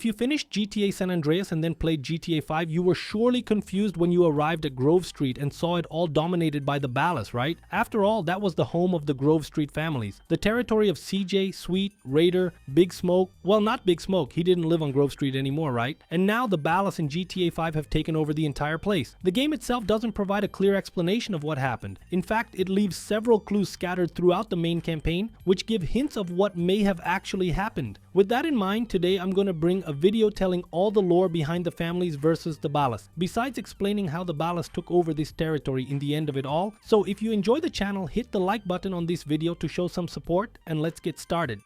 If you finished GTA San Andreas and then played GTA 5, you were surely confused when you arrived at Grove Street and saw it all dominated by the Ballas, right? After all, that was the home of the Grove Street families. The territory of CJ, Sweet, Raider, Big Smoke. Well, not Big Smoke, he didn't live on Grove Street anymore, right? And now the Ballas in GTA 5 have taken over the entire place. The game itself doesn't provide a clear explanation of what happened. In fact, it leaves several clues scattered throughout the main campaign, which give hints of what may have actually happened. With that in mind, today I'm going to bring a video telling all the lore behind the families versus the Ballas, besides explaining how the Ballas took over this territory in the end of it all. So if you enjoy the channel, hit the like button on this video to show some support, and let's get started.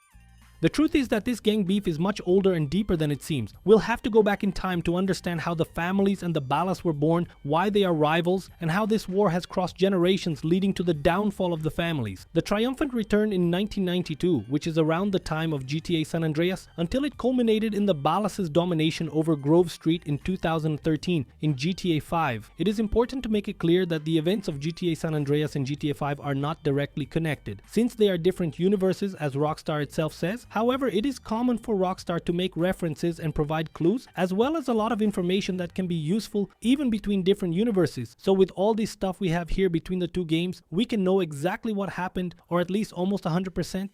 The truth is that this gang beef is much older and deeper than it seems. We'll have to go back in time to understand how the families and the Ballas were born, why they are rivals, and how this war has crossed generations, leading to the downfall of the families. The triumphant return in 1992, which is around the time of GTA San Andreas, until it culminated in the Ballas' domination over Grove Street in 2013 in GTA 5. It is important to make it clear that the events of GTA San Andreas and GTA 5 are not directly connected, since they are different universes, as Rockstar itself says. However, it is common for Rockstar to make references and provide clues, as well as a lot of information that can be useful even between different universes. So with all this stuff we have here between the two games, we can know exactly what happened, or at least almost 100%.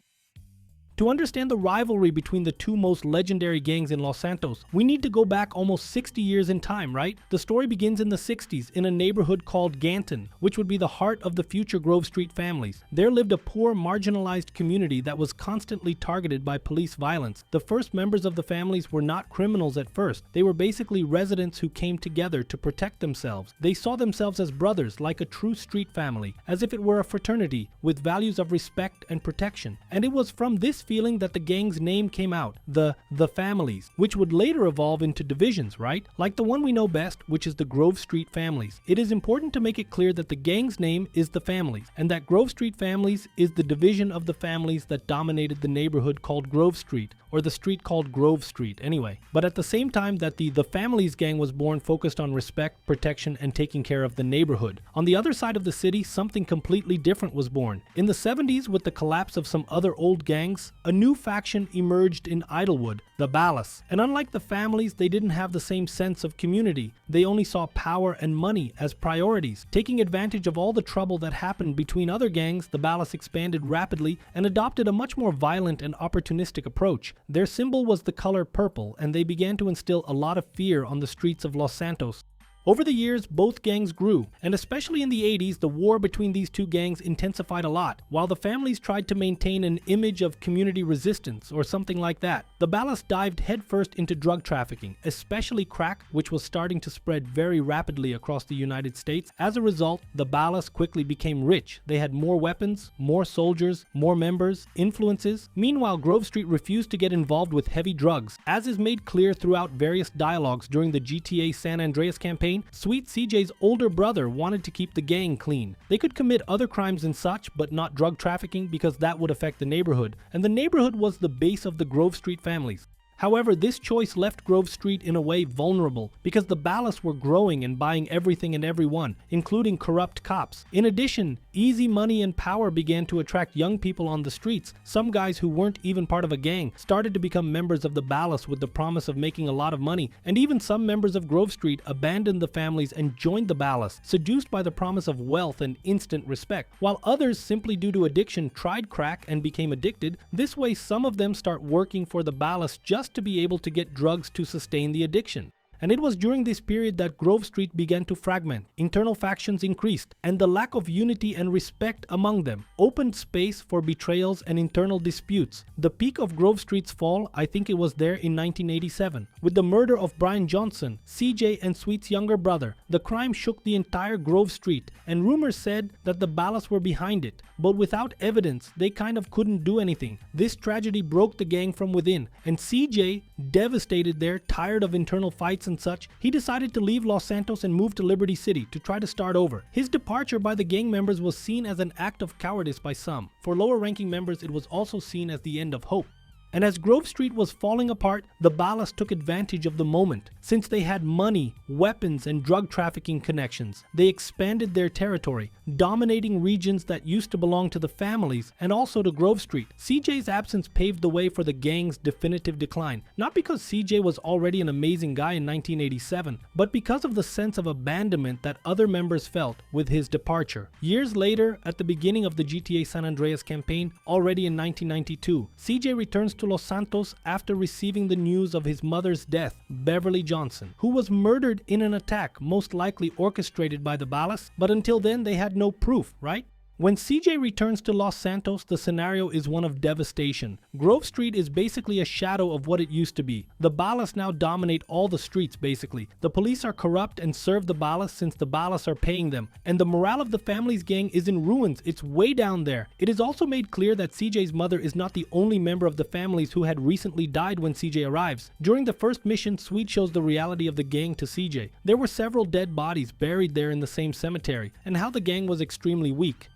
To understand the rivalry between the two most legendary gangs in Los Santos, we need to go back almost 60 years in time, right? The story begins in the 60s in a neighborhood called Ganton, which would be the heart of the future Grove Street families. There lived a poor, marginalized community that was constantly targeted by police violence. The first members of the families were not criminals at first. They were basically residents who came together to protect themselves. They saw themselves as brothers, like a true street family, as if it were a fraternity with values of respect and protection. And it was from this feeling that the gang's name came out, the families, which would later evolve into divisions, right? Like the one we know best, which is the Grove Street families. It is important to make it clear that the gang's name is the families, and that Grove Street families is the division of the families that dominated the neighborhood called Grove Street, or the street called Grove Street anyway. But at the same time that the families gang was born, focused on respect, protection, and taking care of the neighborhood. On the other side of the city, something completely different was born. In the 70s, with the collapse of some other old gangs, a new faction emerged in Idlewood, the Ballas. And unlike the families, they didn't have the same sense of community. They only saw power and money as priorities. Taking advantage of all the trouble that happened between other gangs, the Ballas expanded rapidly and adopted a much more violent and opportunistic approach. Their symbol was the color purple, and they began to instill a lot of fear on the streets of Los Santos. Over the years, both gangs grew, and especially in the 80s, the war between these two gangs intensified a lot, while the families tried to maintain an image of community resistance or something like that. The Ballas dived headfirst into drug trafficking, especially crack, which was starting to spread very rapidly across the United States. As a result, the Ballas quickly became rich. They had more weapons, more soldiers, more members, influences. Meanwhile, Grove Street refused to get involved with heavy drugs, as is made clear throughout various dialogues during the GTA San Andreas campaign. Sweet CJ's older brother wanted to keep the gang clean. They could commit other crimes and such, but not drug trafficking, because that would affect the neighborhood, and the neighborhood was the base of the Grove Street families. However, this choice left Grove Street in a way vulnerable, because the Ballas were growing and buying everything and everyone, including corrupt cops. In addition, easy money and power began to attract young people on the streets. Some guys who weren't even part of a gang started to become members of the Ballas with the promise of making a lot of money, and even some members of Grove Street abandoned the families and joined the Ballas, seduced by the promise of wealth and instant respect, while others, simply due to addiction, tried crack and became addicted. This way, some of them start working for the Ballas just to be able to get drugs to sustain the addiction. And it was during this period that Grove Street began to fragment. Internal factions increased, and the lack of unity and respect among them opened space for betrayals and internal disputes. The peak of Grove Street's fall, I think it was there in 1987, with the murder of Brian Johnson, CJ and Sweet's younger brother. The crime shook the entire Grove Street, and rumors said that the Ballas were behind it. But without evidence, they kind of couldn't do anything. This tragedy broke the gang from within, and CJ, devastated there, tired of internal fights and such, he decided to leave Los Santos and move to Liberty City to try to start over. His departure by the gang members was seen as an act of cowardice by some. For lower ranking members, it was also seen as the end of hope. And as Grove Street was falling apart, the Ballas took advantage of the moment. Since they had money, weapons, and drug trafficking connections, they expanded their territory, dominating regions that used to belong to the families and also to Grove Street. CJ's absence paved the way for the gang's definitive decline, not because CJ was already an amazing guy in 1987, but because of the sense of abandonment that other members felt with his departure. Years later, at the beginning of the GTA San Andreas campaign, already in 1992, CJ returns to Los Santos after receiving the news of his mother's death, Beverly Johnson, who was murdered in an attack most likely orchestrated by the Ballas, but until then they had no proof, right? When CJ returns to Los Santos, the scenario is one of devastation. Grove Street is basically a shadow of what it used to be. The Ballas now dominate all the streets basically. The police are corrupt and serve the Ballas since the Ballas are paying them. And the morale of the family's gang is in ruins. It's way down there. It is also made clear that CJ's mother is not the only member of the families who had recently died when CJ arrives. During the first mission, Sweet shows the reality of the gang to CJ. There were several dead bodies buried there in the same cemetery, and how the gang was extremely weak.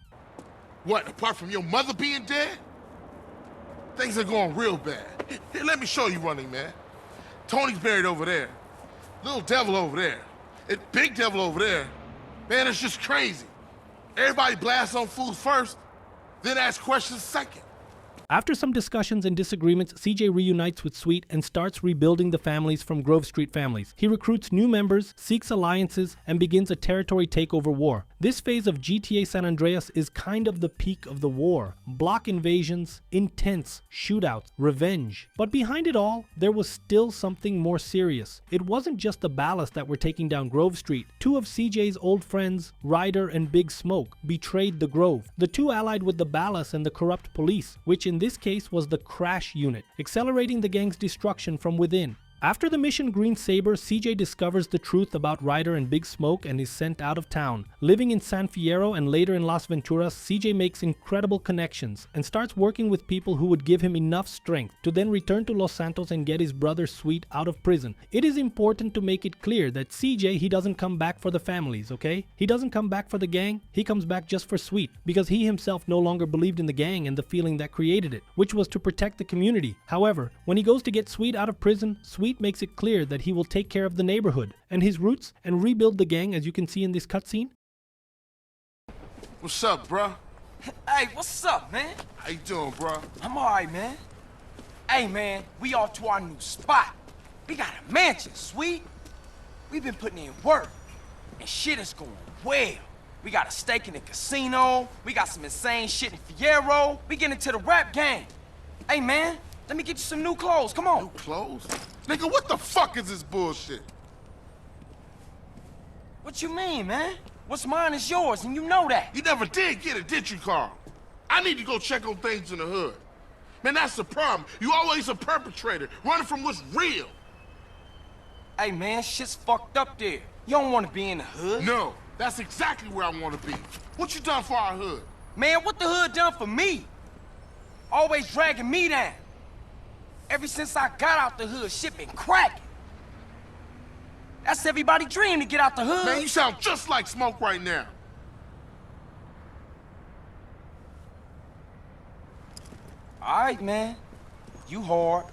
What, apart from your mother being dead? Things are going real bad. Here, let me show you running, man. Tony's buried over there. Little devil over there. And big devil over there. Man, it's just crazy. Everybody blasts on fools first, then ask questions second. After some discussions and disagreements, CJ reunites with Sweet and starts rebuilding the families from Grove Street families. He recruits new members, seeks alliances, and begins a territory takeover war. This phase of GTA San Andreas is kind of the peak of the war. Block invasions, intense shootouts, revenge. But behind it all, there was still something more serious. It wasn't just the Ballas that were taking down Grove Street. Two of CJ's old friends, Ryder and Big Smoke, betrayed the Grove. The two allied with the Ballas and the corrupt police, which in this case was the Crash Unit, accelerating the gang's destruction from within. After the mission Green Saber, CJ discovers the truth about Ryder and Big Smoke and is sent out of town. Living in San Fierro and later in Las Venturas, CJ makes incredible connections and starts working with people who would give him enough strength to then return to Los Santos and get his brother Sweet out of prison. It is important to make it clear that CJ, he doesn't come back for the families, okay? He doesn't come back for the gang, he comes back just for Sweet, because he himself no longer believed in the gang and the feeling that created it, which was to protect the community. However, when he goes to get Sweet out of prison, Sweet makes it clear that he will take care of the neighborhood and his roots and rebuild the gang, as you can see in this cutscene. What's up, bruh? Hey, what's up, man? How you doing, bruh? I'm alright, man. Hey, man, we off to our new spot. We got a mansion, Sweet. We've been putting in work, and shit is going well. We got a stake in the casino. We got some insane shit in Fierro. We get into the rap game. Hey, man, let me get you some new clothes. Come on. New clothes? Nigga, what the fuck is this bullshit? What you mean, man? What's mine is yours, and you know that. You never did get it, did you, Carl? I need to go check on things in the hood. Man, that's the problem. You always a perpetrator, running from what's real. Hey, man, shit's fucked up there. You don't want to be in the hood. No, that's exactly where I want to be. What you done for our hood? Man, what the hood done for me? Always dragging me down. Ever since I got out the hood, shit been cracking. That's everybody's dream, to get out the hood. Man, you sound just like Smoke right now. All right, man. You hard.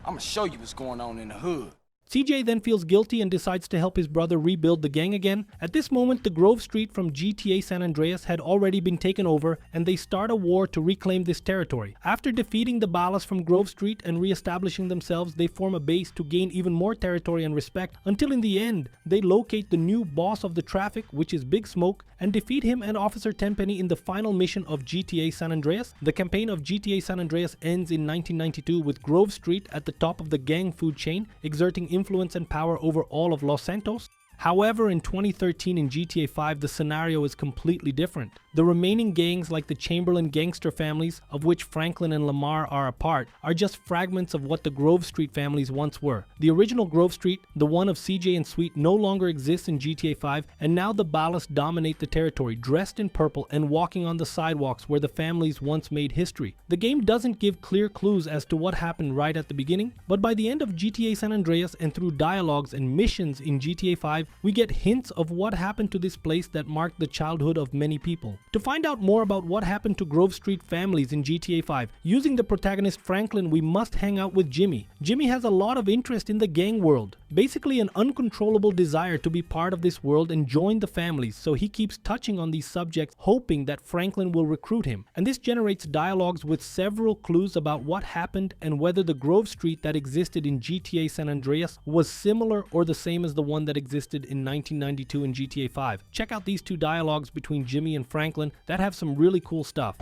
I'ma show you what's going on in the hood. CJ then feels guilty and decides to help his brother rebuild the gang again. At this moment, the Grove Street from GTA San Andreas had already been taken over, and they start a war to reclaim this territory. After defeating the Ballas from Grove Street and re-establishing themselves, they form a base to gain even more territory and respect, until in the end, they locate the new boss of the traffic, which is Big Smoke, and defeat him and Officer Tenpenny in the final mission of GTA San Andreas. The campaign of GTA San Andreas ends in 1992 with Grove Street at the top of the gang food chain, exerting influence and power over all of Los Santos. However, in 2013 in GTA 5, the scenario is completely different. The remaining gangs, like the Chamberlain gangster families, of which Franklin and Lamar are a part, are just fragments of what the Grove Street families once were. The original Grove Street, the one of CJ and Sweet, no longer exists in GTA 5, and now the Ballas dominate the territory, dressed in purple and walking on the sidewalks where the families once made history. The game doesn't give clear clues as to what happened right at the beginning, but by the end of GTA San Andreas and through dialogues and missions in GTA 5, We get hints of what happened to this place that marked the childhood of many people. To find out more about what happened to Grove Street families in GTA 5, using the protagonist Franklin, we must hang out with Jimmy. Jimmy has a lot of interest in the gang world, basically an uncontrollable desire to be part of this world and join the families, so he keeps touching on these subjects, hoping that Franklin will recruit him. And this generates dialogues with several clues about what happened and whether the Grove Street that existed in GTA San Andreas was similar or the same as the one that existed in 1992 in GTA 5. Check out these two dialogues between Jimmy and Franklin that have some really cool stuff.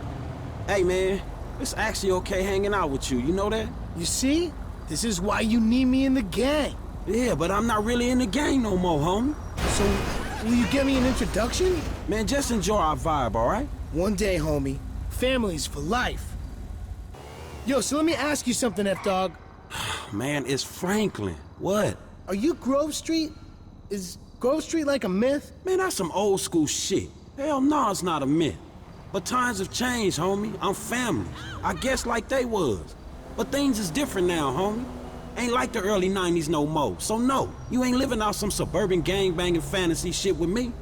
Hey man, it's actually okay hanging out with you, you know that? You see? This is why you need me in the gang. Yeah, but I'm not really in the gang no more, homie. So, will you give me an introduction? Man, just enjoy our vibe, alright? One day, homie. Families for life. Yo, so let me ask you something, F-Dog. Man, it's Franklin. What? Are you Grove Street? Is Grove Street like a myth? Man, that's some old school shit. Hell no, it's not a myth. But times have changed, homie. I'm family. I guess like they was. But things is different now, homie. Ain't like the early 90s no more. So no, you ain't living out some suburban gangbanging fantasy shit with me.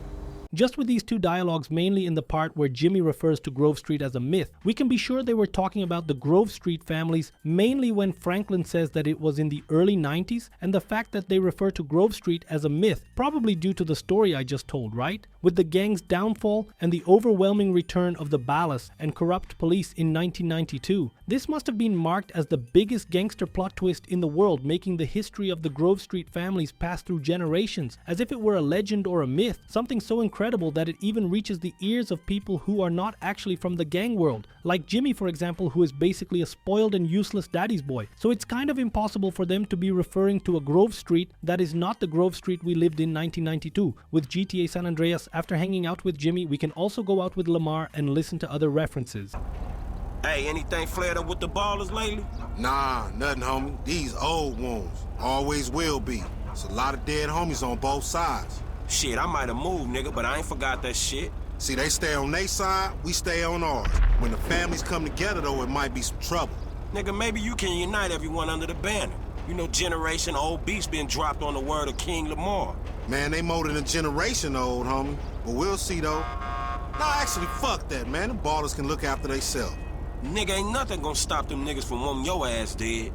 Just with these two dialogues, mainly in the part where Jimmy refers to Grove Street as a myth, we can be sure they were talking about the Grove Street families, mainly when Franklin says that it was in the early 90s, and the fact that they refer to Grove Street as a myth, probably due to the story I just told, right? With the gang's downfall and the overwhelming return of the Ballas and corrupt police in 1992, this must have been marked as the biggest gangster plot twist in the world, making the history of the Grove Street families pass through generations, as if it were a legend or a myth, something so incredible that it even reaches the ears of people who are not actually from the gang world, like Jimmy, for example, who is basically a spoiled and useless daddy's boy. So it's kind of impossible for them to be referring to a Grove Street that is not the Grove Street we lived in 1992. With GTA San Andreas, after hanging out with Jimmy, we can also go out with Lamar and listen to other references. Hey, anything flared up with the Ballas lately? Nah, nothing, homie. These old wounds. Always will be. It's a lot of dead homies on both sides. Shit, I might have moved, nigga, but I ain't forgot that shit. See, they stay on their side, we stay on ours. When the families come together, though, it might be some trouble. Nigga, maybe you can unite everyone under the banner. You know, Generation Old Beast been dropped on the word of King Lamar. Man, they more than a generation old, homie. But we'll see, though. Nah, actually, fuck that, man. The Ballas can look after theyself. Nigga, ain't nothing gonna stop them niggas from wanting your ass dead.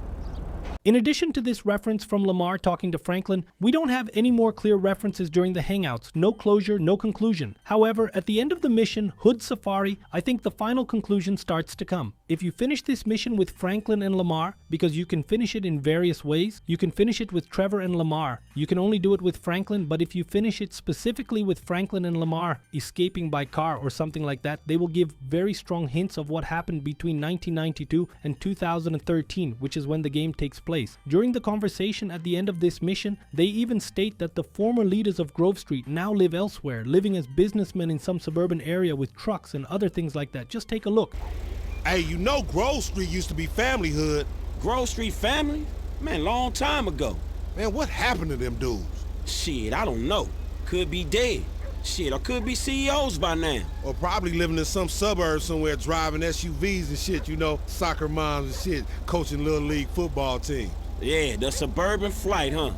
In addition to this reference from Lamar talking to Franklin, we don't have any more clear references during the hangouts. No closure, no conclusion. However, at the end of the mission, Hood Safari, I think the final conclusion starts to come. If you finish this mission with Franklin and Lamar, because you can finish it in various ways, you can finish it with Trevor and Lamar. You can only do it with Franklin, but if you finish it specifically with Franklin and Lamar, escaping by car or something like that, they will give very strong hints of what happened between 1992 and 2013, which is when the game takes place. During the conversation at the end of this mission, they even state that the former leaders of Grove Street now live elsewhere, living as businessmen in some suburban area with trucks and other things like that. Just take a look. Hey, you know Grove Street used to be family hood. Grove Street family? Man, long time ago. Man, what happened to them dudes? Shit, I don't know. Could be dead. Shit, or could be CEOs by now. Or probably living in some suburb somewhere driving SUVs and shit, you know, soccer moms and shit, coaching little league football teams. Yeah, the suburban flight, huh?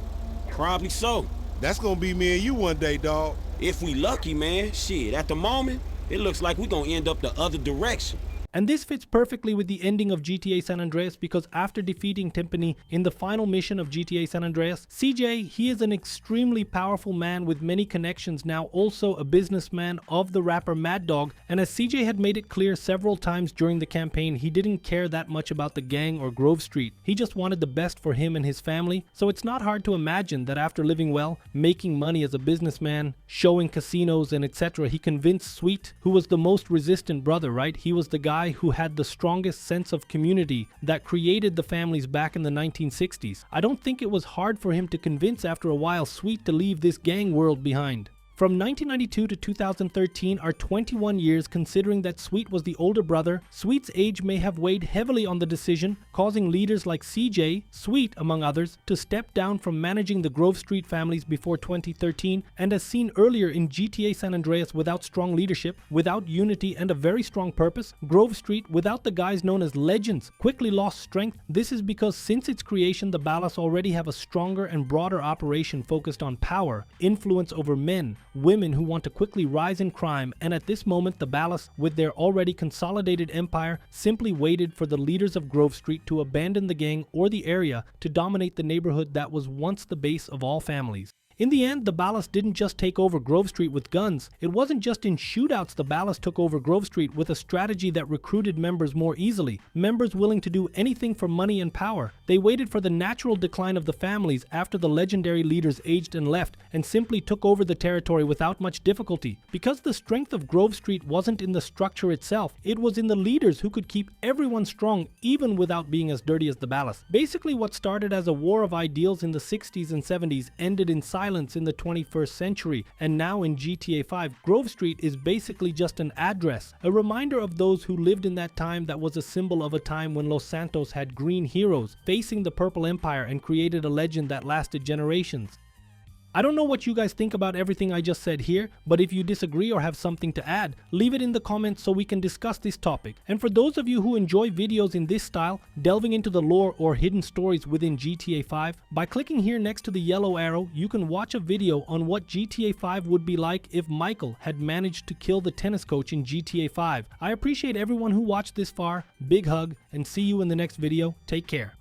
Probably so. That's gonna be me and you one day, dawg. If we lucky, man. Shit, at the moment, it looks like we gonna end up the other direction. And this fits perfectly with the ending of GTA San Andreas, because after defeating Timpani in the final mission of GTA San Andreas, CJ, he is an extremely powerful man with many connections, now also a businessman of the rapper Mad Dog, and as CJ had made it clear several times during the campaign, he didn't care that much about the gang or Grove Street. He just wanted the best for him and his family, so it's not hard to imagine that after living well, making money as a businessman, showing casinos and etc., he convinced Sweet, who was the most resistant brother, right? He was the guy who had the strongest sense of community that created the families back in the 1960s. I don't think it was hard for him to convince after a while Sweet to leave this gang world behind. From 1992 to 2013 are 21 years, considering that Sweet was the older brother. Sweet's age may have weighed heavily on the decision, causing leaders like CJ, Sweet among others, to step down from managing the Grove Street families before 2013, and as seen earlier in GTA San Andreas, without strong leadership, without unity and a very strong purpose, Grove Street, without the guys known as legends, quickly lost strength. This is because since its creation, the Ballas already have a stronger and broader operation focused on power, influence over men, women who want to quickly rise in crime, and at this moment the Ballas, with their already consolidated empire, simply waited for the leaders of Grove Street to abandon the gang or the area to dominate the neighborhood that was once the base of all families. In the end, the Ballas didn't just take over Grove Street with guns. It wasn't just in shootouts the Ballas took over Grove Street with a strategy that recruited members more easily, members willing to do anything for money and power. They waited for the natural decline of the families after the legendary leaders aged and left, and simply took over the territory without much difficulty. Because the strength of Grove Street wasn't in the structure itself, it was in the leaders who could keep everyone strong even without being as dirty as the Ballas. Basically, what started as a war of ideals in the 60s and 70s ended in silence in the 21st century, and now in GTA 5, Grove Street is basically just an address, a reminder of those who lived in that time that was a symbol of a time when Los Santos had green heroes facing the Purple Empire and created a legend that lasted generations. I don't know what you guys think about everything I just said here, but if you disagree or have something to add, leave it in the comments so we can discuss this topic. And for those of you who enjoy videos in this style, delving into the lore or hidden stories within GTA 5, by clicking here next to the yellow arrow, you can watch a video on what GTA 5 would be like if Michael had managed to kill the tennis coach in GTA 5. I appreciate everyone who watched this far. Big hug, and see you in the next video. Take care.